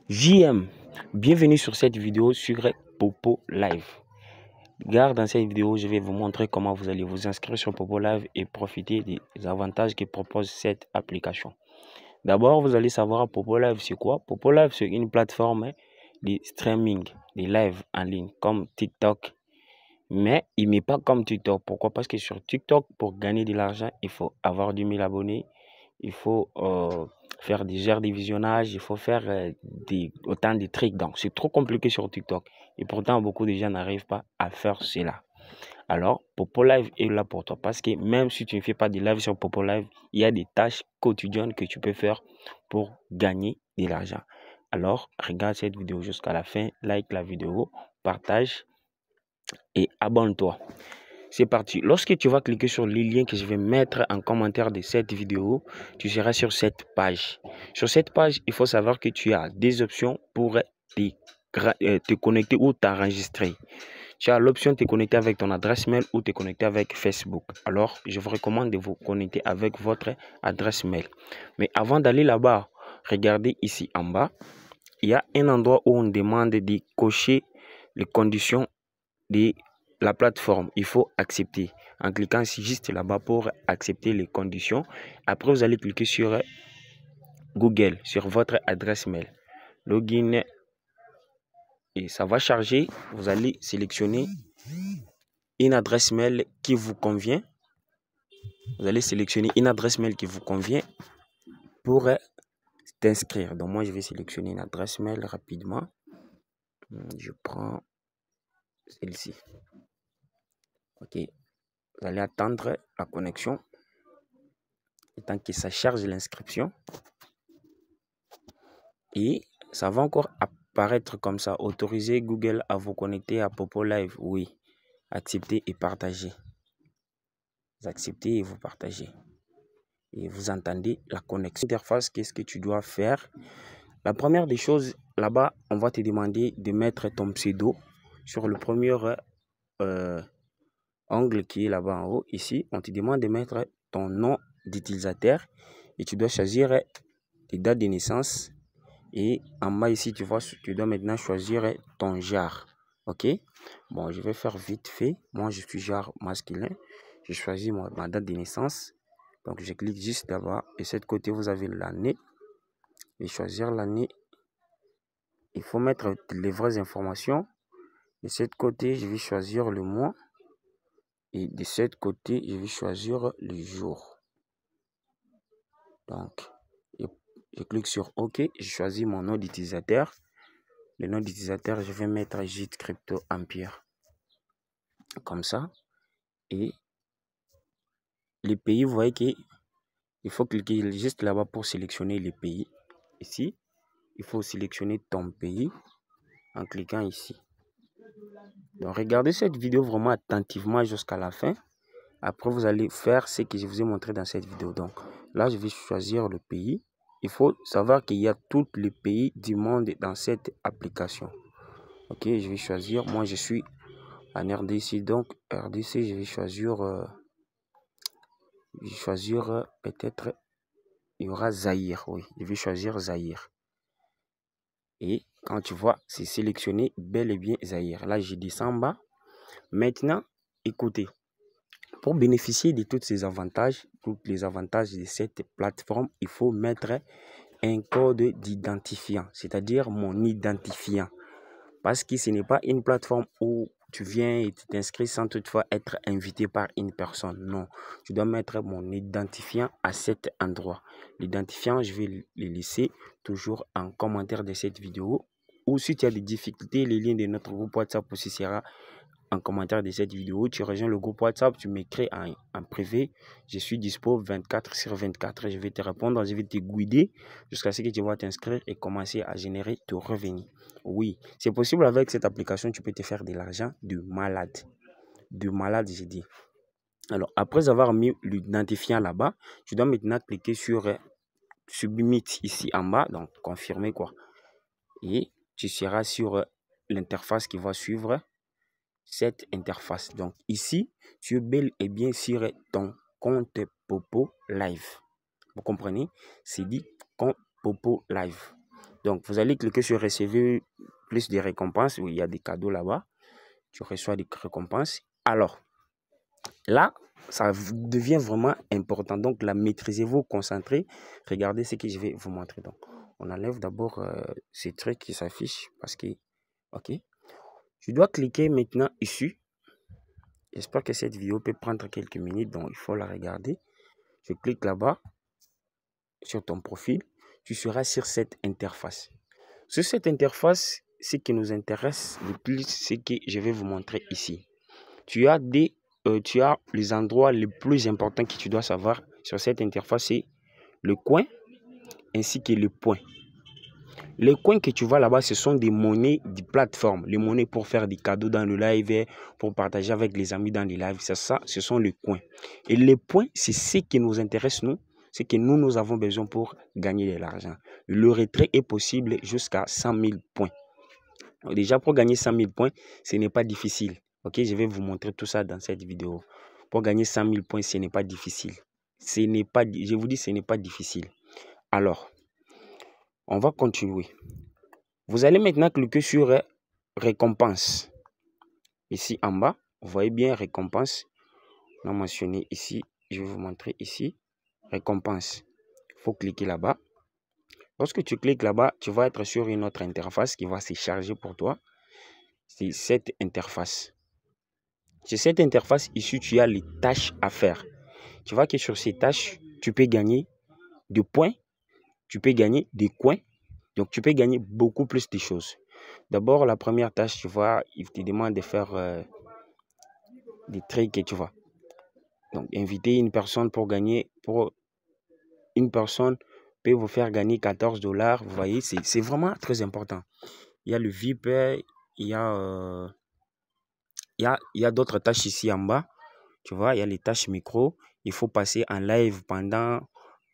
JM, bienvenue sur cette vidéo sur Popo Live. Car dans cette vidéo, je vais vous montrer comment vous allez vous inscrire sur Popo Live et profiter des avantages que propose cette application. D'abord, vous allez savoir Popo Live c'est quoi. Popo Live c'est une plateforme de streaming, de live en ligne comme TikTok. Mais il n'est pas comme TikTok. Pourquoi? Parce que sur TikTok, pour gagner de l'argent, il faut avoir 10 000 abonnés. Il faut faire des heures de visionnage. Il faut faire autant de trucs. Donc, c'est trop compliqué sur TikTok. Et pourtant, beaucoup de gens n'arrivent pas à faire cela. Alors, Popo Live est là pour toi. Parce que même si tu ne fais pas de live sur Popo Live, il y a des tâches quotidiennes que tu peux faire pour gagner de l'argent. Alors, regarde cette vidéo jusqu'à la fin. Like la vidéo. Partage et abonne-toi. C'est parti. Lorsque tu vas cliquer sur le lien que je vais mettre en commentaire de cette vidéo, tu seras sur cette page. Sur cette page, il faut savoir que tu as des options pour te connecter ou t'enregistrer. Tu as l'option de te connecter avec ton adresse mail ou te connecter avec Facebook. Alors, je vous recommande de vous connecter avec votre adresse mail. Mais avant d'aller là-bas, regardez ici en bas. Il y a un endroit où on demande de cocher les conditions de la plateforme. Il faut accepter en cliquant juste là-bas pour accepter les conditions. Après, vous allez cliquer sur Google, sur votre adresse mail, login, et ça va charger. Vous allez sélectionner une adresse mail qui vous convient. Vous allez sélectionner une adresse mail qui vous convient pour t'inscrire. Donc moi, je vais sélectionner une adresse mail rapidement. Je prends celle-ci. Ok. Vous allez attendre la connexion. Et tant que ça charge l'inscription. Et ça va encore apparaître comme ça. Autoriser Google à vous connecter à Popo Live. Oui. Accepter et partager. Vous acceptez et vous partagez. Et vous entendez la connexion. Interface, qu'est-ce que tu dois faire? La première des choses, là-bas, on va te demander de mettre ton pseudo sur le premier onglet qui est là-bas en haut. Ici, on te demande de mettre ton nom d'utilisateur et tu dois choisir tes dates de naissance. Et en bas ici, tu vois, tu dois maintenant choisir ton genre. Ok? Bon, je vais faire vite fait. Moi, je suis genre masculin. Je choisis ma date de naissance. Donc, je clique juste là-bas. Et de cette côté, vous avez l'année. Et choisir l'année. Il faut mettre les vraies informations. De cette côté, je vais choisir le mois. Et de cette côté, je vais choisir le jour. Donc, je clique sur OK. Je choisis mon nom d'utilisateur. Le nom d'utilisateur, je vais mettre Gite Crypto Empire. Comme ça. Et les pays, vous voyez qu'il faut cliquer juste là-bas pour sélectionner les pays. Ici, il faut sélectionner ton pays en cliquant ici. Donc, regardez cette vidéo vraiment attentivement jusqu'à la fin. Après, vous allez faire ce que je vous ai montré dans cette vidéo. Donc, là, je vais choisir le pays. Il faut savoir qu'il y a tous les pays du monde dans cette application. Ok, je vais choisir. Moi, je suis en RDC. Donc, RDC, je vais choisir peut-être, il y aura Zaïre. Oui, je vais choisir Zaïre. Et quand tu vois, c'est sélectionné bel et bien Zaïre. Là, je descends en bas. Maintenant, écoutez. Pour bénéficier de tous ces avantages, tous les avantages de cette plateforme, il faut mettre un code d'identifiant, c'est-à-dire mon identifiant. Parce que ce n'est pas une plateforme où tu viens et tu t'inscris sans toutefois être invité par une personne. Non, tu dois mettre mon identifiant à cet endroit. L'identifiant, je vais le laisser toujours en commentaire de cette vidéo. Ou si tu as des difficultés, le lien de notre groupe WhatsApp aussi sera en commentaire de cette vidéo. Tu rejoins le groupe WhatsApp, tu m'écris en privé. Je suis dispo 24/24. Je vais te répondre, je vais te guider jusqu'à ce que tu vas t'inscrire et commencer à générer tes revenus. Oui, c'est possible avec cette application, tu peux te faire de l'argent de malade. De malade, j'ai dit. Alors, après avoir mis l'identifiant là-bas, tu dois maintenant cliquer sur Submit ici en bas, donc confirmer quoi. Et tu seras sur l'interface qui va suivre cette interface. Donc ici, tu es bel et bien sur ton compte Popo Live. Vous comprenez? C'est dit compte Popo Live. Donc, vous allez cliquer sur recevoir plus de récompenses. Oui, il y a des cadeaux là-bas. Tu reçois des récompenses. Alors, là, ça devient vraiment important. Donc, la maîtrisez-vous, concentrez. Regardez ce que je vais vous montrer. Donc, on enlève d'abord ces trucs qui s'affichent parce que, ok. Je dois cliquer maintenant ici. J'espère que cette vidéo peut prendre quelques minutes, donc il faut la regarder. Je clique là-bas, sur ton profil. Tu seras sur cette interface. Sur cette interface, ce qui nous intéresse le plus, c'est que je vais vous montrer ici. Tu as les endroits les plus importants que tu dois savoir sur cette interface, c'est le coin ainsi que le point. Les coins que tu vois là-bas, ce sont des monnaies de plateforme. Les monnaies pour faire des cadeaux dans le live, pour partager avec les amis dans les lives. C'est ça, ce sont les coins. Et les points, c'est ce qui nous intéresse, nous. C'est que nous avons besoin pour gagner de l'argent. Le retrait est possible jusqu'à 100 000 points. Donc déjà, pour gagner 100 000 points, ce n'est pas difficile. Ok, je vais vous montrer tout ça dans cette vidéo. Pour gagner 100 000 points, ce n'est pas difficile. Je vous dis, ce n'est pas difficile. Alors, on va continuer. Vous allez maintenant cliquer sur récompense. Ici en bas, vous voyez bien récompense. On a mentionné ici, je vais vous montrer ici. Récompense. Il faut cliquer là-bas. Lorsque tu cliques là-bas, tu vas être sur une autre interface qui va se charger pour toi. C'est cette interface. Sur cette interface, ici, tu as les tâches à faire. Tu vois que sur ces tâches, tu peux gagner des points, tu peux gagner des coins. Donc, tu peux gagner beaucoup plus de choses. D'abord, la première tâche, tu vois, il te demande de faire des trucs, tu vois. Donc, inviter une personne pour gagner, pour une personne peut vous faire gagner 14 $. Vous voyez, c'est vraiment très important. Il y a le VIP, il y a d'autres tâches ici en bas. Tu vois, il y a les tâches micro. Il faut passer en live pendant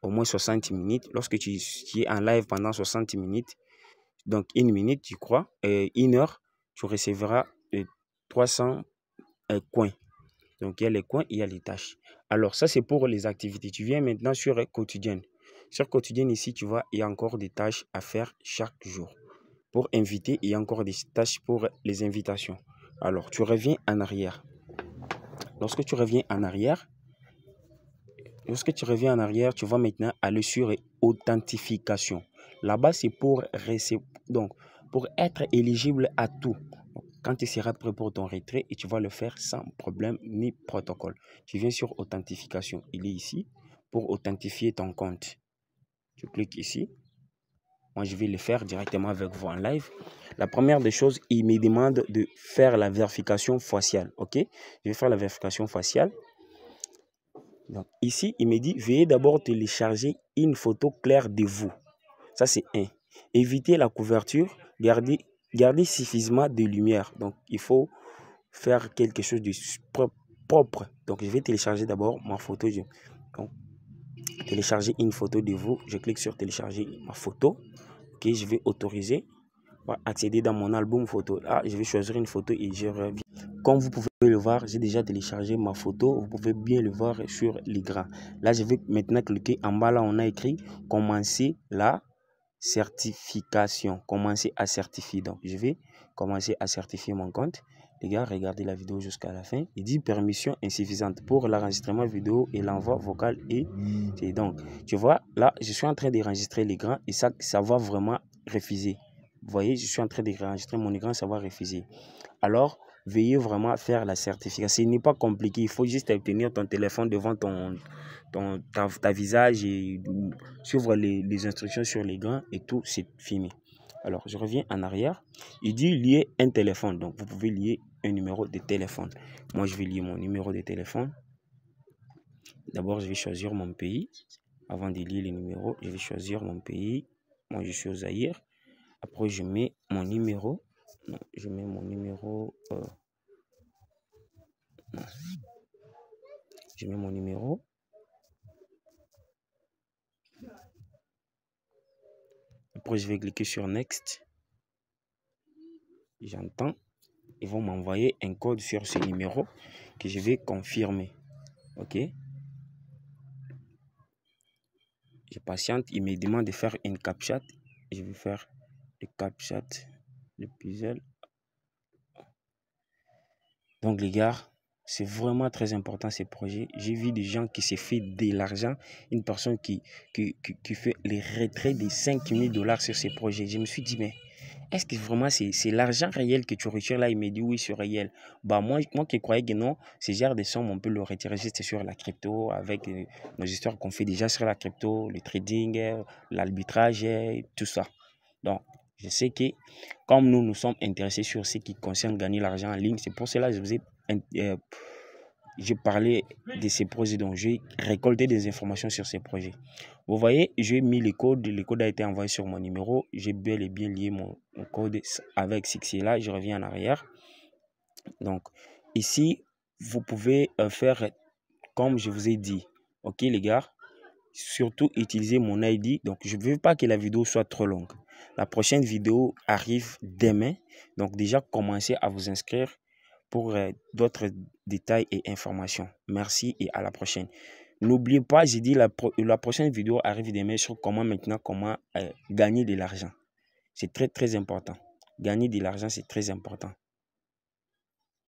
au moins 60 minutes. Lorsque tu es en live pendant 60 minutes, donc une minute, tu crois, une heure, tu recevras 300 coins. Donc, il y a les coins, il y a les tâches. Alors, ça, c'est pour les activités. Tu viens maintenant sur quotidienne. Sur quotidienne, ici, tu vois, il y a encore des tâches à faire chaque jour. Pour inviter, il y a encore des tâches pour les invitations. Alors, tu reviens en arrière. Lorsque tu reviens en arrière, tu vas maintenant aller sur authentification. Là-bas, c'est pour être éligible à tout. Quand tu seras prêt pour ton retrait et tu vas le faire sans problème ni protocole. Tu viens sur authentification. Il est ici pour authentifier ton compte. Tu cliques ici. Moi, je vais le faire directement avec vous en live. La première des choses, il me demande de faire la vérification faciale. OK? Je vais faire la vérification faciale. Donc, ici, il me dit, veuillez d'abord télécharger une photo claire de vous. Ça, c'est 1. Éviter la couverture, garder suffisamment de lumière. Donc, il faut faire quelque chose de propre. Donc, je vais télécharger d'abord ma photo. Donc, télécharger une photo de vous. Je clique sur télécharger ma photo. OK, je vais autoriser. Accéder dans mon album photo. Là, je vais choisir une photo et je reviens. Comme vous pouvez le voir, j'ai déjà téléchargé ma photo. Vous pouvez bien le voir sur l'écran. Là, je vais maintenant cliquer en bas. Là, on a écrit commencer la certification. Commencer à certifier. Donc, je vais commencer à certifier mon compte. Les gars, regardez la vidéo jusqu'à la fin. Il dit permission insuffisante pour l'enregistrement vidéo et l'envoi vocal. Et donc, tu vois, là, je suis en train d'enregistrer l'écran et ça va vraiment refuser. Vous voyez, je suis en train d'enregistrer mon écran, ça va refuser. Alors, veuillez vraiment faire la certification. Ce n'est pas compliqué. Il faut juste tenir ton téléphone devant ta visage et suivre les instructions sur l'écran et tout, c'est fini. Alors, je reviens en arrière. Il dit lier un téléphone. Donc, vous pouvez lier un numéro de téléphone. Moi, je vais lier mon numéro de téléphone. D'abord, je vais choisir mon pays. Avant de lier les numéros, je vais choisir mon pays. Moi, je suis au Zaïre. Après, je mets mon numéro. Non, je mets mon numéro. Je mets mon numéro. Après, je vais cliquer sur Next. J'entends. Ils vont m'envoyer un code sur ce numéro que je vais confirmer. OK? Je patiente. Il me demande de faire une captcha. Je vais faire le CapCut, le puzzle. Donc les gars, c'est vraiment très important ces projets. J'ai vu des gens qui se fait de l'argent. Une personne qui fait les retraits de 5000 $ sur ces projets. Je me suis dit, mais est-ce que vraiment c'est l'argent réel que tu retires là? Il m'a dit oui, c'est réel. Bah moi qui croyais que non, ces genres de sommes, on peut le retirer juste sur la crypto avec nos histoires qu'on fait déjà sur la crypto, le trading, l'arbitrage, tout ça. Donc, je sais que comme nous sommes intéressés sur ce qui concerne gagner l'argent en ligne, c'est pour cela que je vous ai j'ai parlé de ces projets, donc j'ai récolté des informations sur ces projets. Vous voyez, j'ai mis le code a été envoyé sur mon numéro, j'ai bel et bien lié mon code avec ce là, je reviens en arrière. Donc, ici, vous pouvez faire comme je vous ai dit. Ok les gars, surtout utiliser mon ID. Donc, je ne veux pas que la vidéo soit trop longue. La prochaine vidéo arrive demain. Donc, déjà, commencez à vous inscrire pour d'autres détails et informations. Merci et à la prochaine. N'oubliez pas, j'ai dit la prochaine vidéo arrive demain sur comment gagner de l'argent. C'est très, très important. Gagner de l'argent, c'est très important.